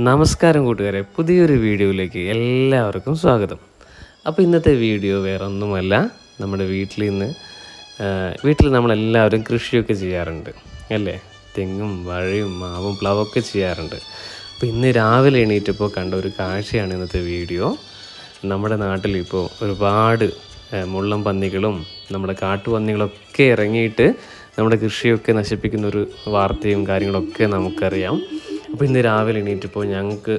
നമസ്കാരം കൂട്ടുകാരെ, പുതിയൊരു വീഡിയോയിലേക്ക് എല്ലാവർക്കും സ്വാഗതം. അപ്പോൾ ഇന്നത്തെ വീഡിയോ വേറെ ഒന്നുമല്ല, നമ്മുടെ വീട്ടിൽ നമ്മളെല്ലാവരും കൃഷിയൊക്കെ ചെയ്യാറുണ്ട് അല്ലേ? തെങ്ങും വാഴയും മാവും പ്ലവൊക്കെ ചെയ്യാറുണ്ട്. അപ്പോൾ ഇന്ന് രാവിലെ എണീറ്റപ്പോൾ കണ്ട ഒരു കാഴ്ചയാണ് ഇന്നത്തെ വീഡിയോ. നമ്മുടെ നാട്ടിലിപ്പോൾ ഒരുപാട് മുള്ളം പന്നികളും നമ്മുടെ കാട്ടുപന്നികളൊക്കെ ഇറങ്ങിയിട്ട് നമ്മുടെ കൃഷിയൊക്കെ നശിപ്പിക്കുന്നൊരു വാർത്തയും കാര്യങ്ങളൊക്കെ നമുക്കറിയാം. അപ്പോൾ ഇന്ന് രാവിലെ എണീറ്റപ്പോൾ ഞങ്ങൾക്ക്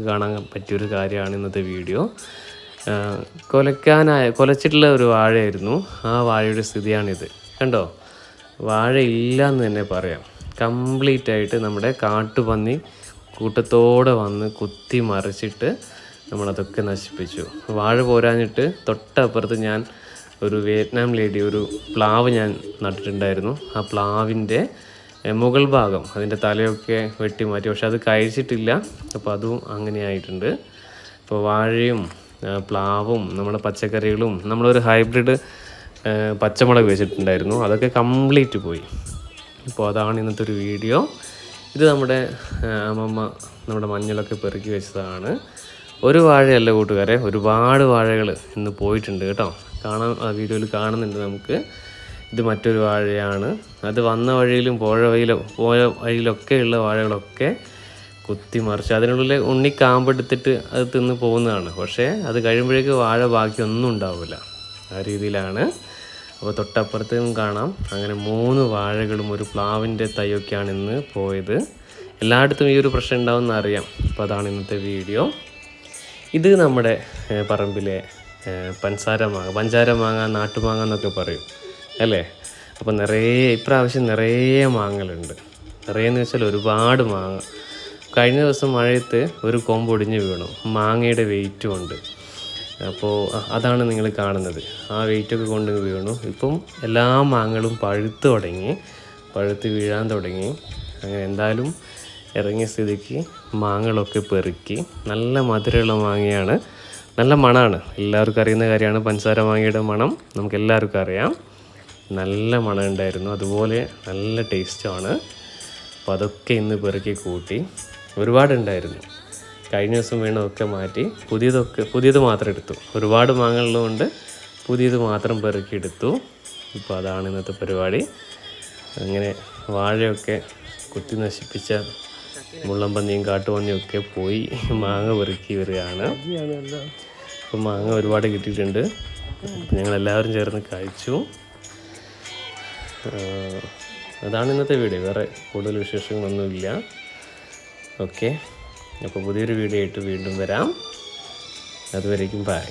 കാണാൻ പറ്റിയൊരു കാര്യമാണ് ഇന്നത്തെ വീഡിയോ. കുലച്ചിട്ടുള്ള ഒരു വാഴയായിരുന്നു. ആ വാഴയുടെ സ്ഥിതിയാണിത്. കണ്ടോ, വാഴ ഇല്ല എന്ന് തന്നെ പറയാം. കംപ്ലീറ്റ് ആയിട്ട് നമ്മുടെ കാട്ടുപന്നി കൂട്ടത്തോടെ വന്ന് കുത്തി മറിച്ചിട്ട് നമ്മളതൊക്കെ നശിപ്പിച്ചു. വാഴ പോരാഞ്ഞിട്ട് തൊട്ടപ്പുറത്ത് ഞാൻ ഒരു വിയറ്റ്നാം ലേഡി ഒരു പ്ലാവ് ഞാൻ നട്ടിട്ടുണ്ടായിരുന്നു. ആ പ്ലാവിൻ്റെ മുകൾ ഭാഗം അതിൻ്റെ തലയൊക്കെ വെട്ടി മാറ്റി, പക്ഷെ അത് കഴിച്ചിട്ടില്ല. അപ്പോൾ അതും അങ്ങനെ ആയിട്ടുണ്ട്. ഇപ്പോൾ വാഴയും പ്ലാവും നമ്മുടെ പച്ചക്കറികളും നമ്മളൊരു ഹൈബ്രിഡ് പച്ചമുളക് വെച്ചിട്ടുണ്ടായിരുന്നു, അതൊക്കെ കംപ്ലീറ്റ് പോയി. അപ്പോൾ അതാണ് ഇന്നത്തെ ഒരു വീഡിയോ. ഇത് നമ്മുടെ അമ്മമ്മ നമ്മുടെ മഞ്ഞളൊക്കെ പെറുക്കി വെച്ചതാണ്. ഒരു വാഴയല്ല കൂട്ടുകാരെ, ഒരുപാട് വാഴകൾ ഇന്ന് പോയിട്ടുണ്ട് കേട്ടോ. വീഡിയോയിൽ കാണുന്നുണ്ട് നമുക്ക്. ഇത് മറ്റൊരു വാഴയാണ്. അത് വന്ന വഴിയിലും പോയ വഴിയിലൊക്കെയുള്ള വാഴകളൊക്കെ കുത്തിമറിച്ച് അതിനുള്ളിൽ കാമ്പെടുത്തിട്ട് അത് തിന്ന് പോകുന്നതാണ്. പക്ഷേ അത് കഴിയുമ്പോഴേക്ക് വാഴ ബാക്കിയൊന്നും ഉണ്ടാവില്ല. ആ രീതിയിലാണ്. അപ്പോൾ തൊട്ടപ്പുറത്തും കാണാം. അങ്ങനെ 3 വാഴകളും ഒരു പ്ലാവിൻ്റെ തൈയൊക്കെയാണ് ഇന്ന് പോയത്. എല്ലായിടത്തും ഈ ഒരു പ്രശ്നം ഉണ്ടാവുമെന്ന് അറിയാം. അപ്പോൾ അതാണ് ഇന്നത്തെ വീഡിയോ. ഇത് നമ്മുടെ പറമ്പിലെ പഞ്ചാര മാങ്ങ, നാട്ടുമാങ്ങ എന്നൊക്കെ പറയും അല്ലേ? അപ്പോൾ ഇപ്രാവശ്യം നിറയെ മാങ്ങലുണ്ട്. നിറയെന്ന് വെച്ചാൽ ഒരുപാട് മാങ്ങ. കഴിഞ്ഞ ദിവസം മഴയത്ത് ഒരു കൊമ്പ് ഒടിഞ്ഞ് വീണു. മാങ്ങയുടെ വെയിറ്റും ഉണ്ട്. അപ്പോൾ അതാണ് നിങ്ങൾ കാണുന്നത്. ആ വെയിറ്റൊക്കെ കൊണ്ട് വീണു. ഇപ്പം എല്ലാ മാങ്ങകളും പഴുത്ത് വീഴാൻ തുടങ്ങി. അങ്ങനെ എന്തായാലും ഇറങ്ങിയ സ്ഥിതിക്ക് മാങ്ങകളൊക്കെ പെറുക്കി. നല്ല മധുരമുള്ള മാങ്ങയാണ്, നല്ല മണമാണ്. എല്ലാവർക്കും അറിയുന്ന കാര്യമാണ് പഞ്ചസാര മാങ്ങയുടെ മണം, നമുക്ക് എല്ലാവർക്കും അറിയാം. നല്ല മണം ഉണ്ടായിരുന്നു, അതുപോലെ നല്ല ടേസ്റ്റുമാണ്. അപ്പോൾ അതൊക്കെ ഇന്ന് പെറുക്കി കൂട്ടി. ഒരുപാടുണ്ടായിരുന്നു. കഴിഞ്ഞ ദിവസം വീണതൊക്കെ മാറ്റി പുതിയത് മാത്രം എടുത്തു. ഒരുപാട് മാങ്ങകളുള്ളതുകൊണ്ട് പുതിയത് മാത്രം പെറുക്കിയെടുത്തു. ഇപ്പോൾ അതാണ് ഇന്നത്തെ പരിപാടി. അങ്ങനെ വാഴയൊക്കെ കുത്തി നശിപ്പിച്ച മുള്ളം പന്നിയും കാട്ടുപന്നിയും ഒക്കെ പോയി മാങ്ങ പെറുക്കി വരികയാണ്. അപ്പോൾ മാങ്ങ ഒരുപാട് കിട്ടിയിട്ടുണ്ട്. ഞങ്ങളെല്ലാവരും ചേർന്ന് കഴിച്ചു. അതാണ് ഇന്നത്തെ വീഡിയോ. വേറെ കൂടുതൽ വിശേഷങ്ങളൊന്നുമില്ല. ഓക്കെ, അപ്പോൾ പുതിയൊരു വീഡിയോ ആയിട്ട് വീണ്ടും വരാം. അതുവരേക്കും ബൈ.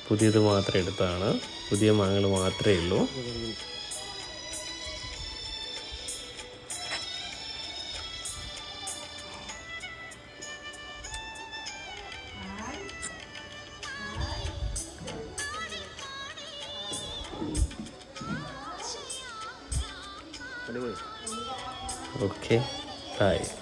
പുതിയത് മാത്രം എടുത്താണ്, പുതിയ മാങ്ങകൾ മാത്രമേ ഉള്ളൂ. Okay, bye.